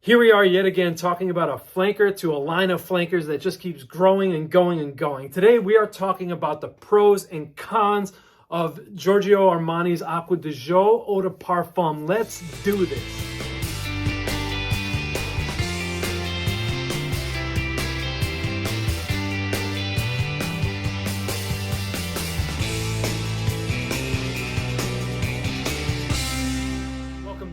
Here we are yet again talking about a flanker to a line of flankers that just keeps growing and going and going. Today we are talking about the pros and cons of Giorgio Armani's Acqua di Gio Eau de Parfum. Let's do this.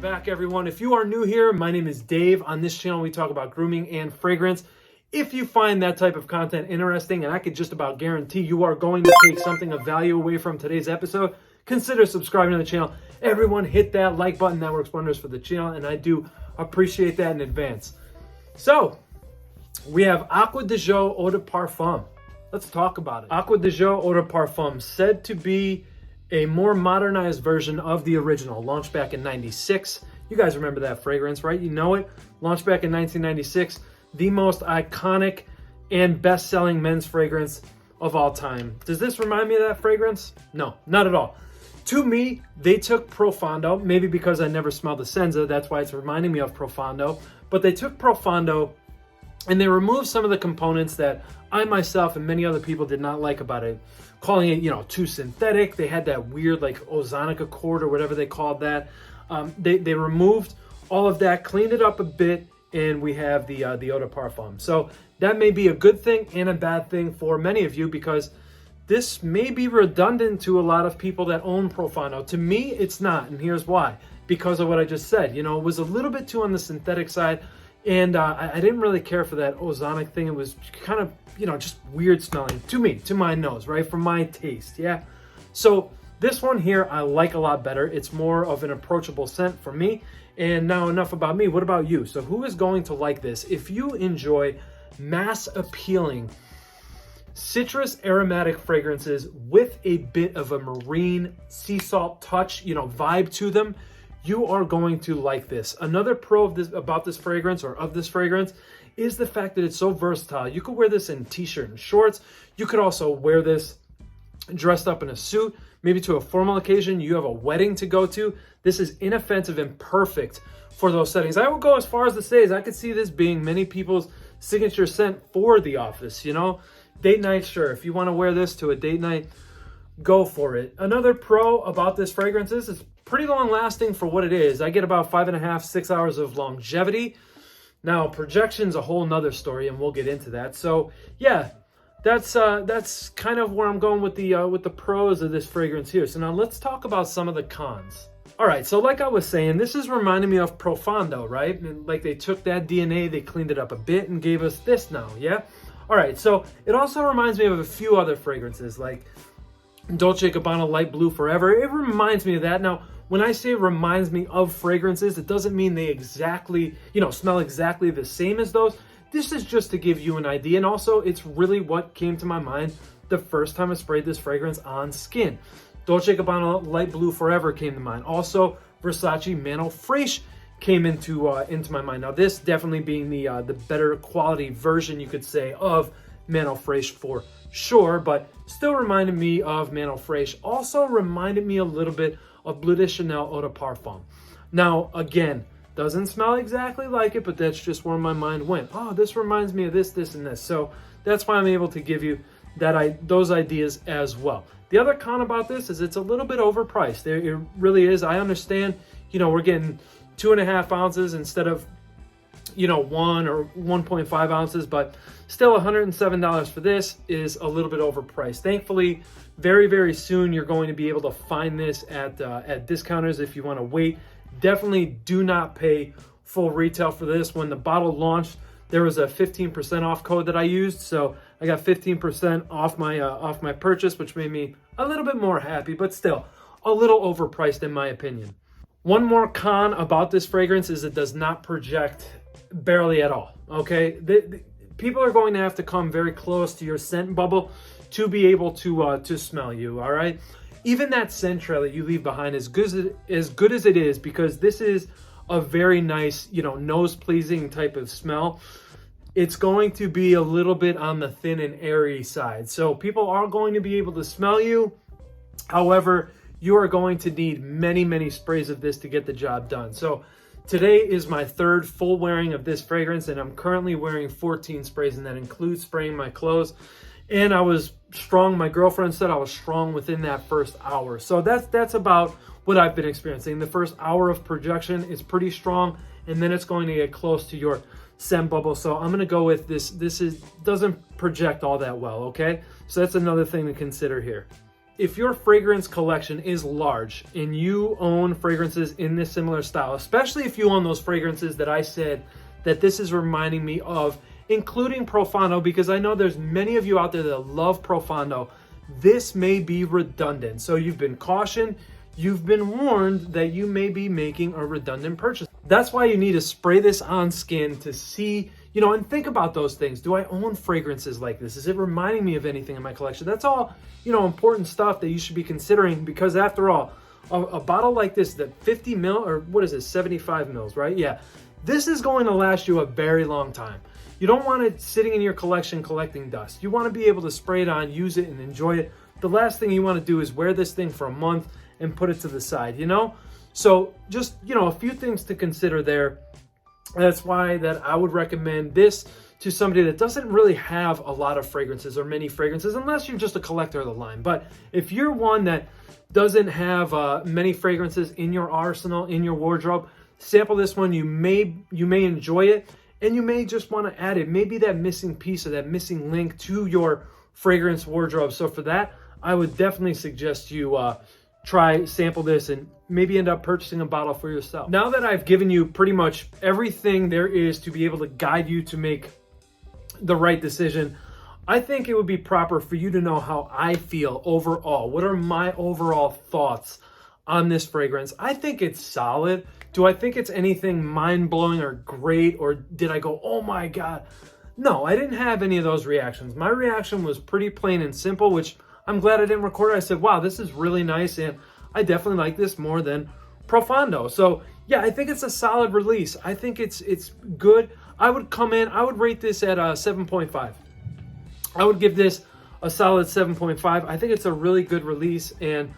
Back everyone. If you are new here, my name is Dave. On this channel we talk about grooming and fragrance. If you find that type of content interesting, and I could just about guarantee you are going to take something of value away from today's episode, consider subscribing to the channel. Everyone hit that like button. That works wonders for the channel, and I do appreciate that in advance. So we have Acqua di Gio Eau de Parfum. Let's talk about it. Acqua di Gio Eau de Parfum, said to be a more modernized version of the original, launched back in '96. You guys remember that fragrance, right? You know it. Launched back in 1996, the most iconic and best-selling men's fragrance of all time. Does this remind me of that fragrance? No, not at all. To me, they took Profondo, maybe because I never smelled the Senza, that's why it's reminding me of Profondo, but they took Profondo and they removed some of the components that I myself and many other people did not like about it, calling it, too synthetic. They had that weird like ozonic accord or whatever they called that. They removed all of that, cleaned it up a bit, and we have the Eau de Parfum. So that may be a good thing and a bad thing for many of you, because this may be redundant to a lot of people that own Profondo. To me, it's not, and here's why. Because of what I just said. It was a little bit too on the synthetic side, and I didn't really care for that ozonic thing. It was kind of, just weird smelling to me, to my nose, right? For my taste, yeah? So this one here, I like a lot better. It's more of an approachable scent for me. And now enough about me. What about you? So who is going to like this? If you enjoy mass appealing citrus aromatic fragrances with a bit of a marine sea salt touch, vibe to them, you are going to like this. Another pro of this fragrance is the fact that it's so versatile. You could wear this in t-shirt and shorts. You could also wear this dressed up in a suit, maybe to a formal occasion. You have a wedding to go to. This is inoffensive and perfect for those settings. I would go as far as to say I could see this being many people's signature scent for the office, Date night, sure. If you want to wear this to a date night, go for it. Another pro about this fragrance is it's pretty long lasting for what it is. I get about 5.5, 6 hours of longevity. Now, projection's a whole nother story, and we'll get into that. So yeah, that's kind of where I'm going with the pros of this fragrance here. So now let's talk about some of the cons. All right, so like I was saying, this is reminding me of Profondo, right? And like they took that DNA, they cleaned it up a bit and gave us this now, yeah? All right, so it also reminds me of a few other fragrances like Dolce & Gabbana Light Blue Forever. It reminds me of that. Now, when I say it reminds me of fragrances, it doesn't mean they exactly, smell exactly the same as those. This is just to give you an idea. And also, it's really what came to my mind the first time I sprayed this fragrance on skin. Dolce & Gabbana Light Blue Forever came to mind. Also, Versace Mano Fraische came into my mind. Now, this definitely being the better quality version, you could say, of Mano Fraische for sure, but still reminded me of Mano Fraische. Also reminded me a little bit of Bleu de Chanel Eau de Parfum. Now, again, doesn't smell exactly like it, but that's just where my mind went. Oh, this reminds me of this, this, and this. So that's why I'm able to give you those ideas as well. The other con about this is it's a little bit overpriced. It really is. I understand, we're getting 2.5 ounces instead of 1 or 1.5 ounces, but still $107 for this is a little bit overpriced. Thankfully, very, very soon you're going to be able to find this at discounters if you want to wait. Definitely do not pay full retail for this. When the bottle launched, there was a 15% off code that I used, so I got 15% off my purchase, which made me a little bit more happy, but still a little overpriced in my opinion. One more con about this fragrance is it does not project barely at all, okay? People are going to have to come very close to your scent bubble to be able to smell you, all right? Even that scent trail that you leave behind, as good as it is, because this is a very nice, nose-pleasing type of smell, it's going to be a little bit on the thin and airy side. So people are going to be able to smell you. However, you are going to need many, many sprays of this to get the job done. So Today is my third full wearing of this fragrance, and I'm currently wearing 14 sprays, and that includes spraying my clothes. And I was strong. My girlfriend said I was strong within that first hour. So that's about what I've been experiencing. The first hour of projection is pretty strong, and then it's going to get close to your scent bubble. So I'm going to go with this. Doesn't project all that well, okay? So that's another thing to consider here. If your fragrance collection is large and you own fragrances in this similar style, especially if you own those fragrances that I said that this is reminding me of, including Profumo, because I know there's many of you out there that love Profumo, this may be redundant. So you've been cautioned, you've been warned that you may be making a redundant purchase. That's why you need to spray this on skin to see, and think about those things. Do I own fragrances like this? Is it reminding me of anything in my collection? That's all, important stuff that you should be considering, because after all, a bottle like this, that 50 mil, or what is it, 75 mils, right? Yeah, this is going to last you a very long time. You don't want it sitting in your collection collecting dust. You want to be able to spray it on, use it, and enjoy it. The last thing you want to do is wear this thing for a month and put it to the side, So just, a few things to consider there. That's why that I would recommend this to somebody that doesn't really have a lot of fragrances or many fragrances, unless you're just a collector of the line. But if you're one that doesn't have many fragrances in your arsenal, in your wardrobe, sample this one. You may enjoy it, and you may just want to add it. Maybe that missing piece or that missing link to your fragrance wardrobe. So for that, I would definitely suggest you sample this and maybe end up purchasing a bottle for yourself. Now that I've given you pretty much everything there is to be able to guide you to make the right decision, I think it would be proper for you to know how I feel overall. What are my overall thoughts on this fragrance? I think it's solid. Do I think it's anything mind-blowing or great, or did I go, oh my God? No, I didn't have any of those reactions. My reaction was pretty plain and simple, which I'm glad I didn't record it. I said, wow, this is really nice, and I definitely like this more than Profumo. So yeah, I think it's a solid release. I think it's good. I would rate this at 7.5. I would give this a solid 7.5. I think it's a really good release and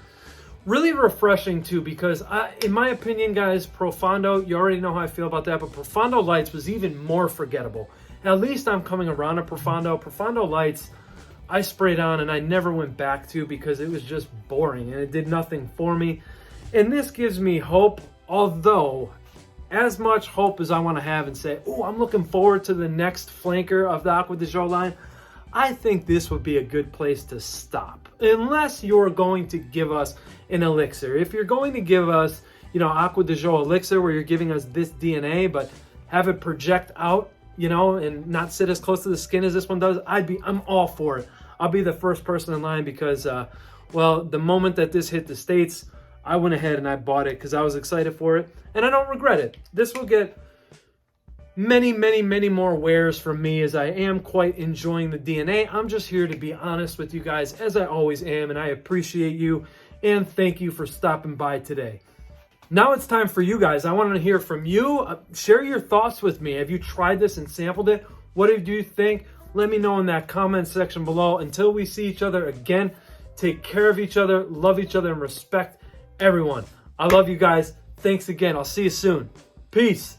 really refreshing too, because in my opinion, guys, Profumo, you already know how I feel about that, but Profumo Lights was even more forgettable. At least I'm coming around to Profumo. Profumo Lights, I sprayed on and I never went back to, because it was just boring and it did nothing for me. And this gives me hope, although as much hope as I want to have and say, oh, I'm looking forward to the next flanker of the Acqua di Gio line, I think this would be a good place to stop. Unless you're going to give us an elixir. If you're going to give us, Acqua di Gio elixir, where you're giving us this DNA, but have it project out, and not sit as close to the skin as this one does, I'm all for it. I'll be the first person in line, because, the moment that this hit the States, I went ahead and I bought it because I was excited for it, and I don't regret it. This will get many, many, many more wears from me, as I am quite enjoying the DNA. I'm just here to be honest with you guys, as I always am, and I appreciate you, and thank you for stopping by today. Now it's time for you guys. I want to hear from you. Share your thoughts with me. Have you tried this and sampled it? What did you think? Let me know in that comment section below. Until we see each other again, take care of each other, love each other, and respect everyone. I love you guys. Thanks again. I'll see you soon. Peace.